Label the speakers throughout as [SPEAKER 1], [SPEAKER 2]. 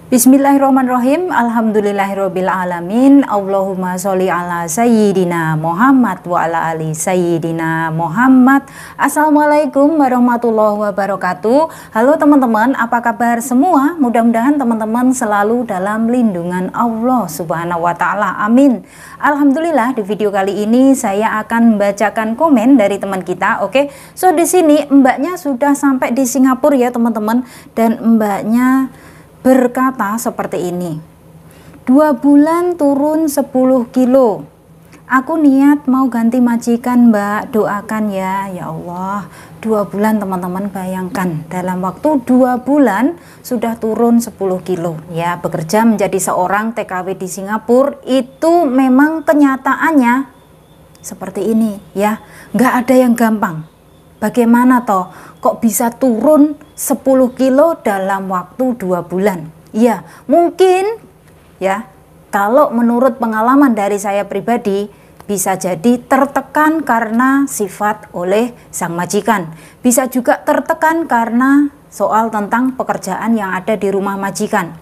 [SPEAKER 1] Bismillahirrahmanirrahim. Alhamdulillahirabbil alamin. Allahumma sholli ala sayyidina Muhammad wa ala ali sayyidina Muhammad. Assalamualaikum warahmatullahi wabarakatuh. Halo teman-teman, apa kabar semua? Mudah-mudahan teman-teman selalu dalam lindungan Allah Subhanahu wa taala. Amin. Alhamdulillah, di video kali ini saya akan membacakan komen dari teman kita. Oke. So di sini mbaknya sudah sampai di Singapura ya, teman-teman, dan mbaknya berkata seperti ini. 2 bulan turun 10 kilo. Aku niat mau ganti majikan, Mbak, doakan ya. Ya Allah, 2 bulan teman-teman, bayangkan dalam waktu 2 bulan sudah turun 10 kilo. Ya, bekerja menjadi seorang TKW di Singapura itu memang kenyataannya seperti ini ya. Nggak ada yang gampang. Bagaimana toh kok bisa turun 10 kilo dalam waktu 2 bulan? Ya, mungkin ya, kalau menurut pengalaman dari saya pribadi, bisa jadi tertekan karena sifat oleh sang majikan. Bisa juga tertekan karena soal tentang pekerjaan yang ada di rumah majikan.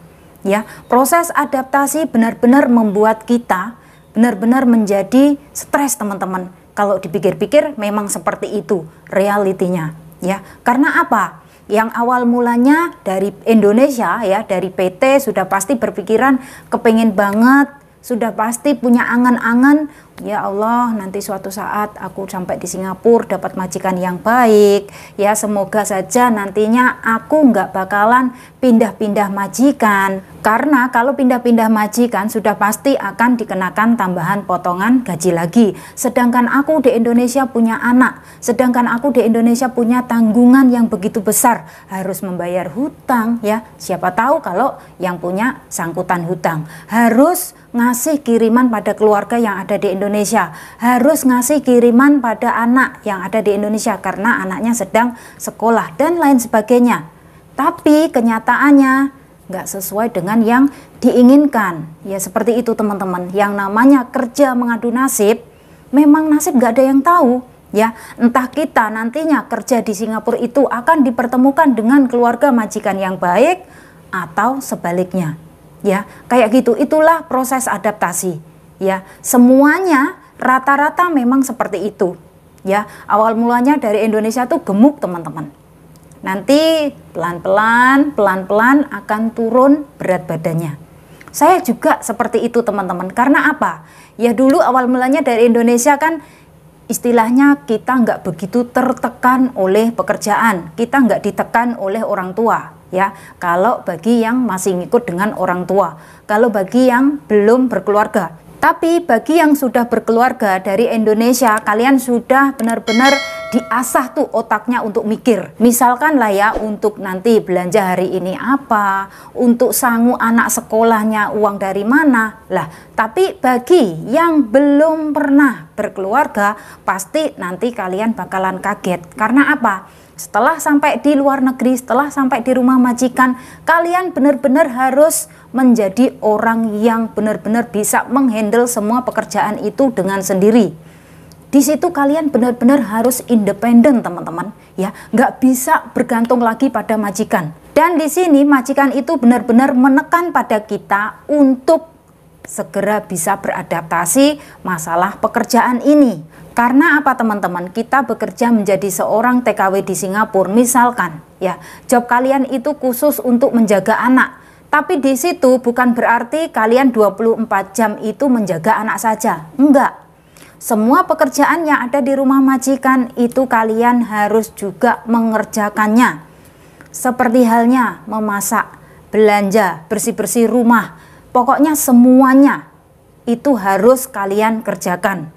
[SPEAKER 1] Ya, proses adaptasi benar-benar membuat kita benar-benar menjadi stres, teman-teman. Kalau dipikir-pikir memang seperti itu realitinya ya. Karena apa? Yang awal mulanya dari Indonesia ya, dari PT sudah pasti berpikiran kepengen banget, sudah pasti punya angan-angan, ya Allah nanti suatu saat aku sampai di Singapura dapat majikan yang baik ya, semoga saja nantinya aku nggak bakalan pindah-pindah majikan. Karena kalau pindah-pindah majikan sudah pasti akan dikenakan tambahan potongan gaji lagi. Sedangkan aku di Indonesia punya anak, sedangkan aku di Indonesia punya tanggungan yang begitu besar, harus membayar hutang ya. Siapa tahu kalau yang punya sangkutan hutang harus ngasih kiriman pada keluarga yang ada di Indonesia, harus ngasih kiriman pada anak yang ada di Indonesia karena anaknya sedang sekolah dan lain sebagainya. Tapi kenyataannya nggak sesuai dengan yang diinginkan ya, seperti itu teman-teman. Yang namanya kerja mengadu nasib, memang nasib nggak ada yang tahu ya. Entah kita nantinya kerja di Singapura itu akan dipertemukan dengan keluarga majikan yang baik atau sebaliknya ya, kayak gitu. Itulah proses adaptasi ya, semuanya rata-rata memang seperti itu ya. Awal mulanya dari Indonesia tuh gemuk teman-teman, nanti pelan-pelan akan turun berat badannya. Saya juga seperti itu teman-teman. Karena apa? Ya dulu awal mulanya dari Indonesia kan istilahnya kita nggak begitu tertekan oleh pekerjaan, kita nggak ditekan oleh orang tua ya. Kalau bagi yang masih ngikut dengan orang tua, kalau bagi yang belum berkeluarga. Tapi bagi yang sudah berkeluarga dari Indonesia, kalian sudah benar-benar diasah tuh otaknya untuk mikir. Misalkan lah ya, untuk nanti belanja hari ini apa, untuk sangu anak sekolahnya uang dari mana lah. Tapi bagi yang belum pernah berkeluarga, pasti nanti kalian bakalan kaget. Karena apa? Setelah sampai di luar negeri, setelah sampai di rumah majikan, kalian benar-benar harus menjadi orang yang benar-benar bisa menghandle semua pekerjaan itu dengan sendiri. Di situ kalian benar-benar harus independen teman-teman ya, nggak bisa bergantung lagi pada majikan. Dan di sini majikan itu benar-benar menekan pada kita untuk segera bisa beradaptasi masalah pekerjaan ini. Karena apa teman-teman? Kita bekerja menjadi seorang TKW di Singapura, misalkan ya, job kalian itu khusus untuk menjaga anak. Tapi di situ bukan berarti kalian 24 jam itu menjaga anak saja. Enggak. Semua pekerjaan yang ada di rumah majikan itu kalian harus juga mengerjakannya. Seperti halnya memasak, belanja, bersih-bersih rumah. Pokoknya semuanya itu harus kalian kerjakan.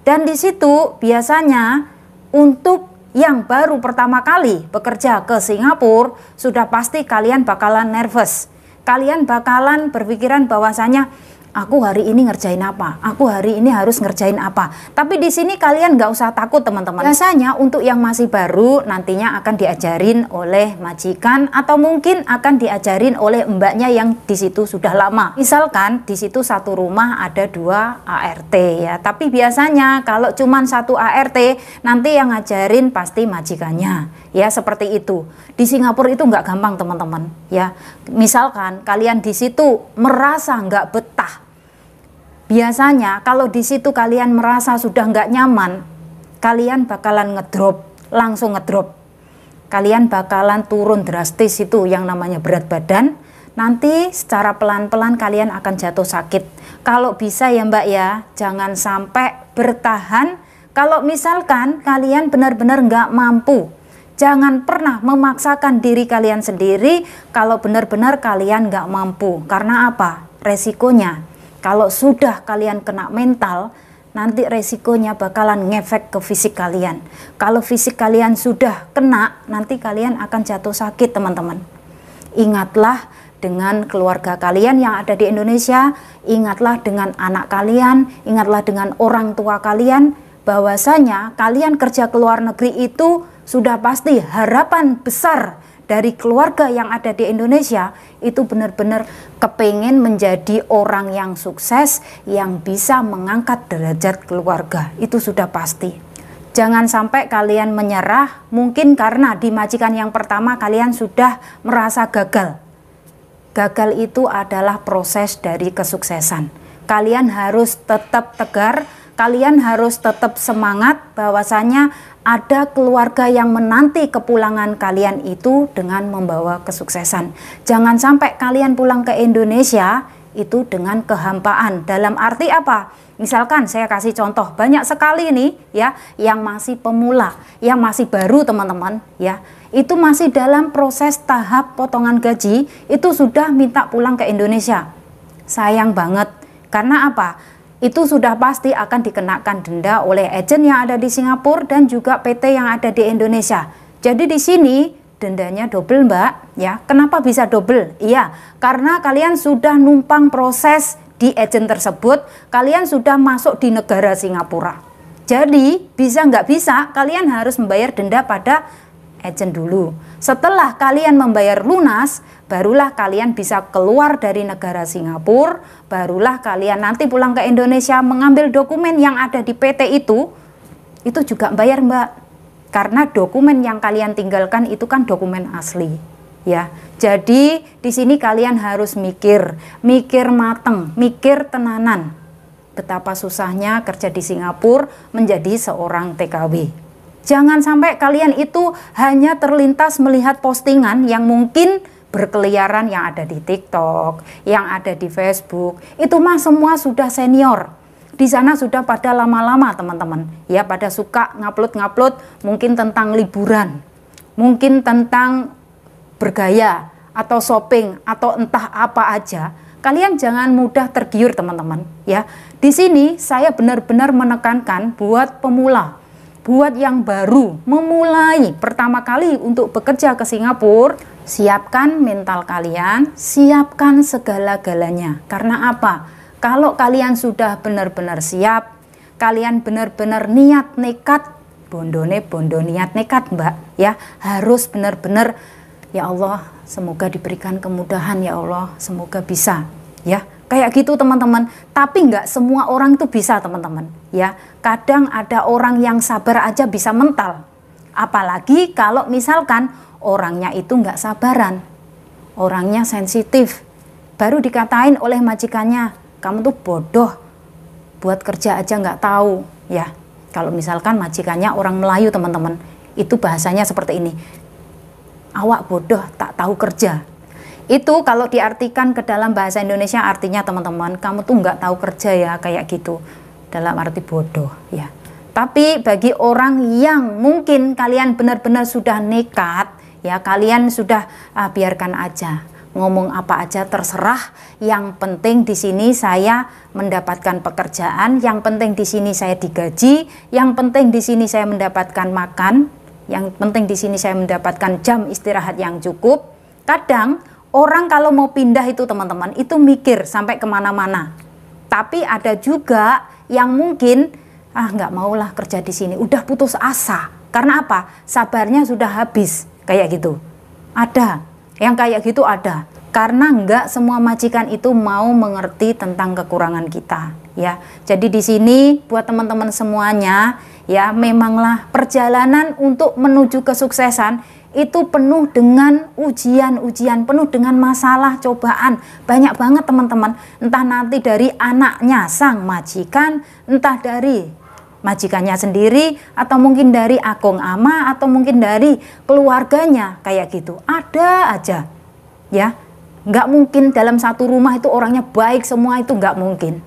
[SPEAKER 1] Dan di situ biasanya untuk yang baru pertama kali bekerja ke Singapura, sudah pasti kalian bakalan nervous. Kalian bakalan berpikiran bahwasanya Aku hari ini ngerjain apa? Aku hari ini harus ngerjain apa? Tapi di sini kalian nggak usah takut teman-teman. Biasanya untuk yang masih baru nantinya akan diajarin oleh majikan atau mungkin akan diajarin oleh mbaknya yang di situ sudah lama. Misalkan di situ satu rumah ada 2 ART ya. Tapi biasanya kalau cuman 1 ART nanti yang ngajarin pasti majikannya. Ya seperti itu. Di Singapura itu nggak gampang teman-teman ya. Misalkan kalian di situ merasa nggak betah. Biasanya kalau di situ kalian merasa sudah nggak nyaman, kalian bakalan ngedrop, langsung ngedrop. Kalian bakalan turun drastis itu yang namanya berat badan. Nanti secara pelan-pelan kalian akan jatuh sakit. Kalau bisa ya Mbak ya, jangan sampai bertahan. Kalau misalkan kalian benar-benar nggak mampu, jangan pernah memaksakan diri kalian sendiri kalau benar-benar kalian nggak mampu. Karena apa? Resikonya. Kalau sudah kalian kena mental, nanti resikonya bakalan ngefek ke fisik kalian. Kalau fisik kalian sudah kena, nanti kalian akan jatuh sakit teman-teman. Ingatlah dengan keluarga kalian yang ada di Indonesia, ingatlah dengan anak kalian, ingatlah dengan orang tua kalian, bahwasanya kalian kerja ke luar negeri itu sudah pasti harapan besar dari keluarga yang ada di Indonesia itu benar-benar kepengen menjadi orang yang sukses, yang bisa mengangkat derajat keluarga. Itu sudah pasti. Jangan sampai kalian menyerah, mungkin karena di majikan yang pertama kalian sudah merasa gagal. Gagal itu adalah proses dari kesuksesan. Kalian harus tetap tegar, kalian harus tetap semangat bahwasanya ada keluarga yang menanti kepulangan kalian itu dengan membawa kesuksesan. Jangan sampai kalian pulang ke Indonesia itu dengan kehampaan. Dalam arti apa? Misalkan saya kasih contoh, banyak sekali nih ya yang masih pemula, yang masih baru teman-teman ya. Itu masih dalam proses tahap potongan gaji, itu sudah minta pulang ke Indonesia. Sayang banget. Karena apa? Itu sudah pasti akan dikenakan denda oleh agen yang ada di Singapura dan juga PT yang ada di Indonesia. Jadi di sini dendanya double Mbak ya. Kenapa bisa double? Iya, karena kalian sudah numpang proses di agen tersebut, kalian sudah masuk di negara Singapura. Jadi bisa nggak bisa kalian harus membayar denda pada agen dulu. Setelah kalian membayar lunas, barulah kalian bisa keluar dari negara Singapura, barulah kalian nanti pulang ke Indonesia mengambil dokumen yang ada di PT itu juga bayar Mbak. Karena dokumen yang kalian tinggalkan itu kan dokumen asli. Ya, jadi di sini kalian harus mikir mateng, mikir tenanan. Betapa susahnya kerja di Singapura menjadi seorang TKW. Jangan sampai kalian itu hanya terlintas melihat postingan yang mungkin berkeliaran yang ada di TikTok, yang ada di Facebook. Itu mah semua sudah senior. Di sana sudah pada lama-lama teman-teman. Ya, pada suka ngupload mungkin tentang liburan, mungkin tentang bergaya atau shopping atau entah apa aja. Kalian jangan mudah tergiur teman-teman ya. Di sini saya benar-benar menekankan buat pemula, buat yang baru memulai pertama kali untuk bekerja ke Singapura, siapkan mental kalian, siapkan segala-galanya. Karena apa? Kalau kalian sudah benar-benar siap, kalian benar-benar niat nekat, bondo niat nekat Mbak ya, harus benar-benar ya Allah, semoga diberikan kemudahan ya Allah, semoga bisa ya. Kayak gitu teman-teman. Tapi nggak semua orang itu bisa teman-teman ya. Kadang ada orang yang sabar aja bisa mental. Apalagi kalau misalkan orangnya itu nggak sabaran, orangnya sensitif. Baru dikatain oleh majikannya, kamu tuh bodoh, buat kerja aja nggak tahu ya. Kalau misalkan majikannya orang Melayu teman-teman, itu bahasanya seperti ini, awak bodoh tak tahu kerja. Itu kalau diartikan ke dalam bahasa Indonesia artinya teman-teman, kamu tuh nggak tahu kerja ya, kayak gitu, dalam arti bodoh ya. Tapi bagi orang yang mungkin kalian benar-benar sudah nekat ya, kalian sudah biarkan aja, ngomong apa aja terserah. Yang penting di sini saya mendapatkan pekerjaan, yang penting di sini saya digaji, yang penting di sini saya mendapatkan makan, yang penting di sini saya mendapatkan jam istirahat yang cukup. Kadang orang kalau mau pindah itu teman-teman itu mikir sampai kemana-mana Tapi ada juga yang mungkin nggak maulah kerja di sini, udah putus asa. Karena apa? Sabarnya sudah habis, kayak gitu. Ada yang kayak gitu, ada. Karena nggak semua majikan itu mau mengerti tentang kekurangan kita, ya. Jadi di sini buat teman-teman semuanya, ya, memanglah perjalanan untuk menuju kesuksesan itu penuh dengan ujian-ujian, penuh dengan masalah, cobaan. Banyak banget teman-teman. Entah nanti dari anaknya sang majikan, entah dari majikannya sendiri, atau mungkin dari akong ama, atau mungkin dari keluarganya, kayak gitu. Ada aja, ya. Nggak mungkin dalam satu rumah itu orangnya baik semua, itu nggak mungkin.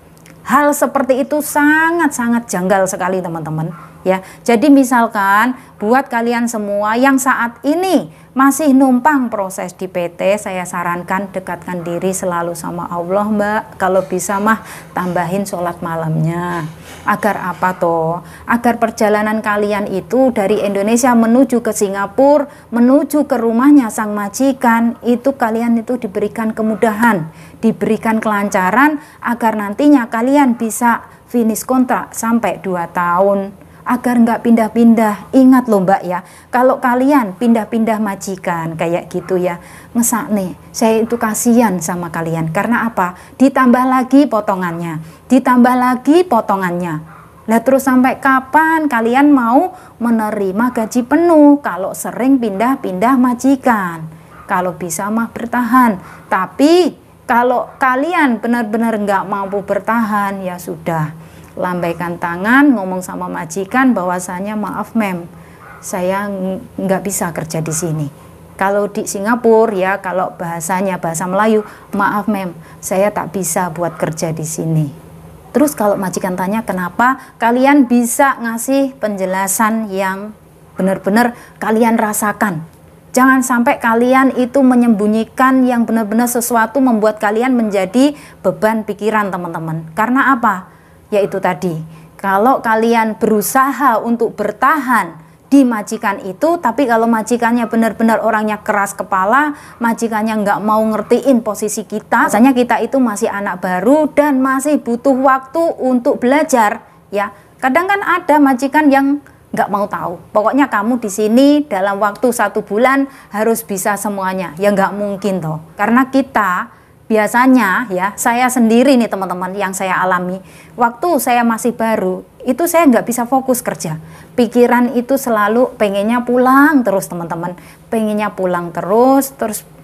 [SPEAKER 1] Hal seperti itu sangat-sangat janggal sekali teman-teman, ya. Jadi misalkan buat kalian semua yang saat ini masih numpang proses di PT, saya sarankan dekatkan diri selalu sama Allah, Mbak. Kalau bisa mah tambahin sholat malamnya. Agar apa toh? Agar perjalanan kalian itu dari Indonesia menuju ke Singapura, menuju ke rumahnya sang majikan, itu kalian itu diberikan kemudahan, diberikan kelancaran, agar nantinya kalian bisa finish kontrak sampai 2 tahun. Agar nggak pindah-pindah. Ingat loh Mbak ya, kalau kalian pindah-pindah majikan kayak gitu ya, ngesak nih, saya itu kasihan sama kalian. Karena apa? Ditambah lagi potongannya, ditambah lagi potongannya. Lah terus sampai kapan kalian mau menerima gaji penuh kalau sering pindah-pindah majikan? Kalau bisa mah bertahan. Tapi kalau kalian benar-benar nggak mampu bertahan, ya sudah, lambaikan tangan, ngomong sama majikan bahwasanya maaf mem, saya nggak bisa kerja di sini. Kalau di Singapura ya, kalau bahasanya bahasa Melayu, maaf mem, saya tak bisa buat kerja di sini. Terus kalau majikan tanya kenapa, kalian bisa ngasih penjelasan yang benar-benar kalian rasakan. Jangan sampai kalian itu menyembunyikan yang benar-benar sesuatu membuat kalian menjadi beban pikiran teman-teman. Karena apa? Yaitu tadi, kalau kalian berusaha untuk bertahan di majikan itu, tapi kalau majikannya benar-benar orangnya keras kepala, majikannya nggak mau ngertiin posisi kita, misalnya kita itu masih anak baru dan masih butuh waktu untuk belajar, ya. Kadang kan ada majikan yang nggak mau tahu, pokoknya kamu di sini dalam waktu 1 bulan harus bisa semuanya, ya nggak mungkin toh. Karena kita biasanya ya, saya sendiri nih teman-teman yang saya alami, waktu saya masih baru itu saya nggak bisa fokus kerja, pikiran itu selalu pengennya pulang terus teman-teman, pengennya pulang terus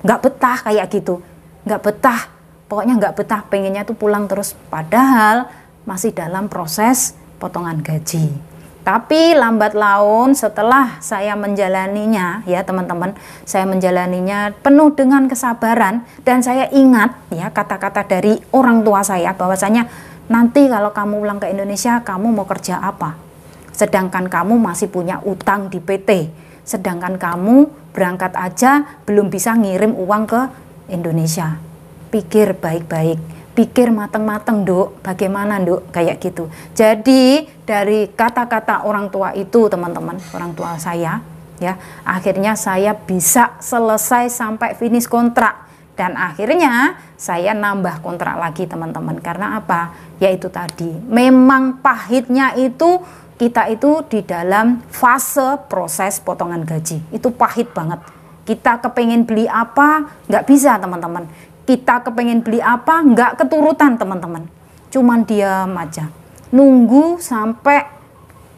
[SPEAKER 1] nggak betah kayak gitu, nggak betah, pokoknya nggak betah, pengennya tuh pulang terus, padahal masih dalam proses potongan gaji. Tapi lambat laun setelah saya menjalaninya ya teman-teman, saya menjalaninya penuh dengan kesabaran, dan saya ingat ya kata-kata dari orang tua saya bahwasanya nanti kalau kamu pulang ke Indonesia kamu mau kerja apa? Sedangkan kamu masih punya utang di PT, sedangkan kamu berangkat aja belum bisa ngirim uang ke Indonesia. Pikir baik-baik, pikir mateng-mateng Duk, bagaimana Duk, kayak gitu. Jadi dari kata-kata orang tua itu teman-teman, orang tua saya ya, akhirnya saya bisa selesai sampai finish kontrak, dan akhirnya saya nambah kontrak lagi teman-teman. Karena apa? Yaitu tadi, memang pahitnya itu kita itu di dalam fase proses potongan gaji, itu pahit banget. Kita kepengen beli apa nggak bisa teman-teman, kita kepengen beli apa nggak keturutan teman-teman, cuman diam aja nunggu sampai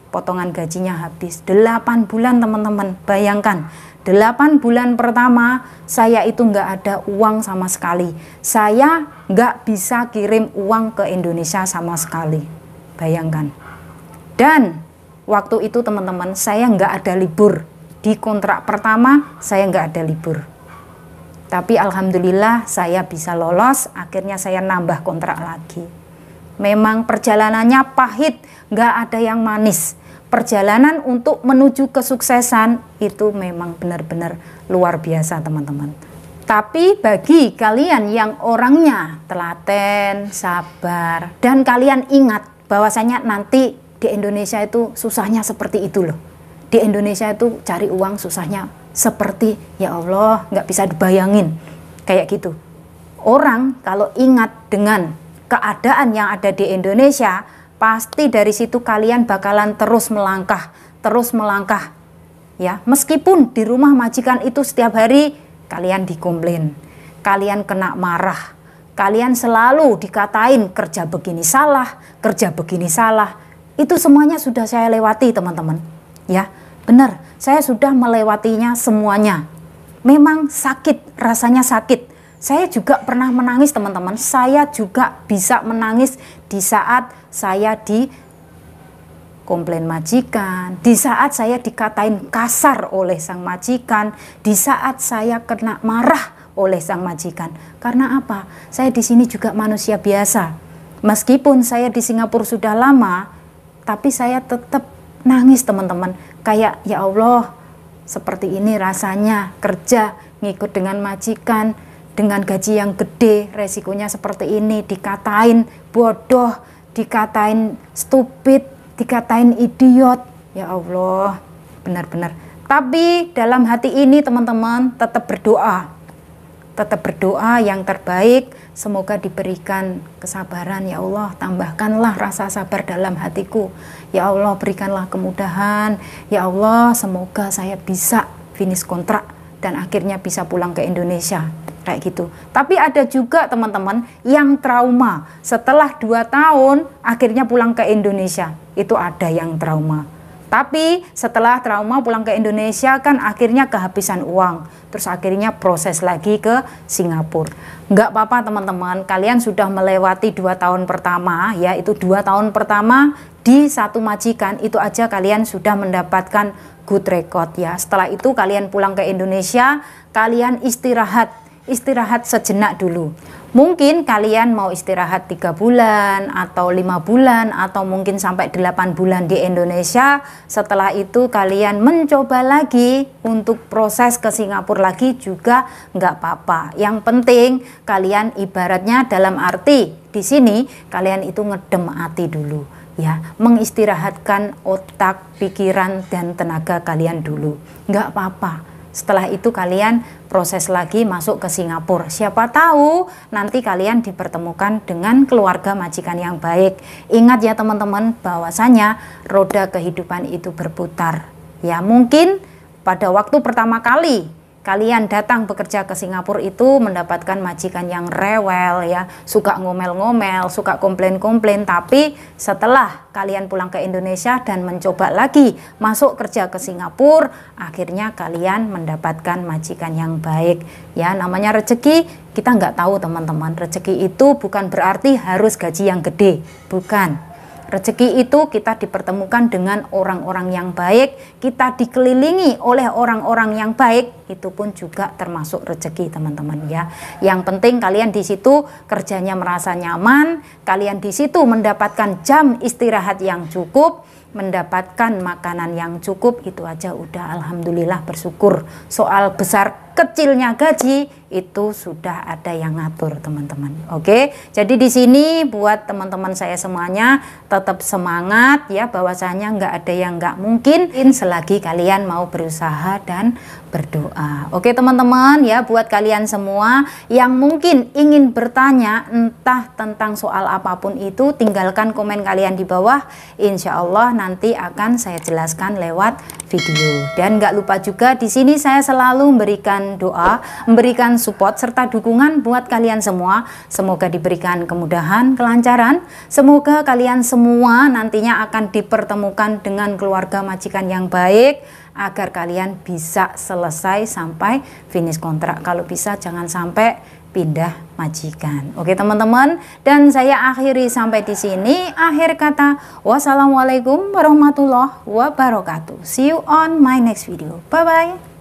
[SPEAKER 1] potongan gajinya habis. 8 bulan teman-teman, bayangkan 8 bulan pertama saya itu nggak ada uang sama sekali, saya nggak bisa kirim uang ke Indonesia sama sekali, bayangkan. Dan waktu itu teman-teman saya nggak ada libur, di kontrak pertama saya nggak ada libur. Tapi alhamdulillah saya bisa lolos, akhirnya saya nambah kontrak lagi. Memang perjalanannya pahit, nggak ada yang manis. Perjalanan untuk menuju kesuksesan itu memang benar-benar luar biasa teman-teman. Tapi bagi kalian yang orangnya telaten, sabar, dan kalian ingat bahwasanya nanti di Indonesia itu susahnya seperti itu loh. Di Indonesia itu cari uang susahnya seperti, ya Allah, nggak bisa dibayangin kayak gitu. Orang kalau ingat dengan keadaan yang ada di Indonesia, pasti dari situ kalian bakalan terus melangkah ya. Meskipun di rumah majikan itu setiap hari kalian dikomplain, kalian kena marah, kalian selalu dikatain kerja begini salah, itu semuanya sudah saya lewati teman-teman ya. Benar, saya sudah melewatinya semuanya. Memang sakit, rasanya sakit. Saya juga pernah menangis teman-teman. Saya juga bisa menangis di saat saya di komplain majikan, di saat saya dikatain kasar oleh sang majikan, di saat saya kena marah oleh sang majikan. Karena apa? Saya di sini juga manusia biasa. Meskipun saya di Singapura sudah lama, tapi saya tetap nangis teman-teman. Kayak ya Allah, seperti ini rasanya kerja ngikut dengan majikan dengan gaji yang gede, resikonya seperti ini, dikatain bodoh, dikatain stupid, dikatain idiot. Ya Allah, benar-benar. Tapi dalam hati ini teman-teman tetap berdoa yang terbaik. Semoga diberikan kesabaran ya Allah, tambahkanlah rasa sabar dalam hatiku ya Allah, berikanlah kemudahan ya Allah, semoga saya bisa finish kontrak dan akhirnya bisa pulang ke Indonesia kayak gitu. Tapi ada juga teman-teman yang trauma setelah 2 tahun akhirnya pulang ke Indonesia, itu ada yang trauma. Tapi setelah trauma pulang ke Indonesia kan akhirnya kehabisan uang. Terus akhirnya proses lagi ke Singapura. Nggak apa-apa teman-teman, kalian sudah melewati 2 tahun pertama ya. Itu 2 tahun pertama di satu majikan, itu aja kalian sudah mendapatkan good record ya. Setelah itu kalian pulang ke Indonesia, kalian istirahat sejenak dulu. Mungkin kalian mau istirahat 3 bulan atau 5 bulan atau mungkin sampai 8 bulan di Indonesia. Setelah itu kalian mencoba lagi untuk proses ke Singapura lagi juga nggak apa-apa. Yang penting kalian ibaratnya dalam arti di sini kalian itu ngedem hati dulu ya, mengistirahatkan otak, pikiran dan tenaga kalian dulu. Nggak apa-apa. Setelah itu kalian proses lagi masuk ke Singapura. Siapa tahu nanti kalian dipertemukan dengan keluarga majikan yang baik. Ingat ya teman-teman, bahwasanya roda kehidupan itu berputar. Ya mungkin pada waktu pertama kali kalian datang bekerja ke Singapura itu mendapatkan majikan yang rewel ya, suka ngomel-ngomel, suka komplain-komplain. Tapi setelah kalian pulang ke Indonesia dan mencoba lagi masuk kerja ke Singapura, akhirnya kalian mendapatkan majikan yang baik ya. Namanya rezeki, kita nggak tahu teman-teman. Rezeki itu bukan berarti harus gaji yang gede, bukan. Rezeki itu kita dipertemukan dengan orang-orang yang baik, kita dikelilingi oleh orang-orang yang baik, itu pun juga termasuk rezeki teman-teman ya. Yang penting kalian di situ kerjanya merasa nyaman, kalian di situ mendapatkan jam istirahat yang cukup, mendapatkan makanan yang cukup, itu aja udah alhamdulillah bersyukur. Soal besar kecilnya gaji itu sudah ada yang ngatur teman-teman. Oke, jadi di sini buat teman-teman saya semuanya tetap semangat ya, bahwasanya nggak ada yang nggak mungkin selagi kalian mau berusaha dan berdoa. Oke teman-teman ya, buat kalian semua yang mungkin ingin bertanya entah tentang soal apapun itu, tinggalkan komen kalian di bawah. Insya Allah nanti akan saya jelaskan lewat video. Dan nggak lupa juga di sini saya selalu memberikan doa, memberikan support serta dukungan buat kalian semua. Semoga diberikan kemudahan, kelancaran. Semoga kalian semua nantinya akan dipertemukan dengan keluarga majikan yang baik, agar kalian bisa selesai sampai finish kontrak. Kalau bisa jangan sampai pindah majikan. Oke teman-teman, dan saya akhiri sampai di sini. Akhir kata, wassalamualaikum warahmatullahi wabarakatuh. See you on my next video. Bye bye.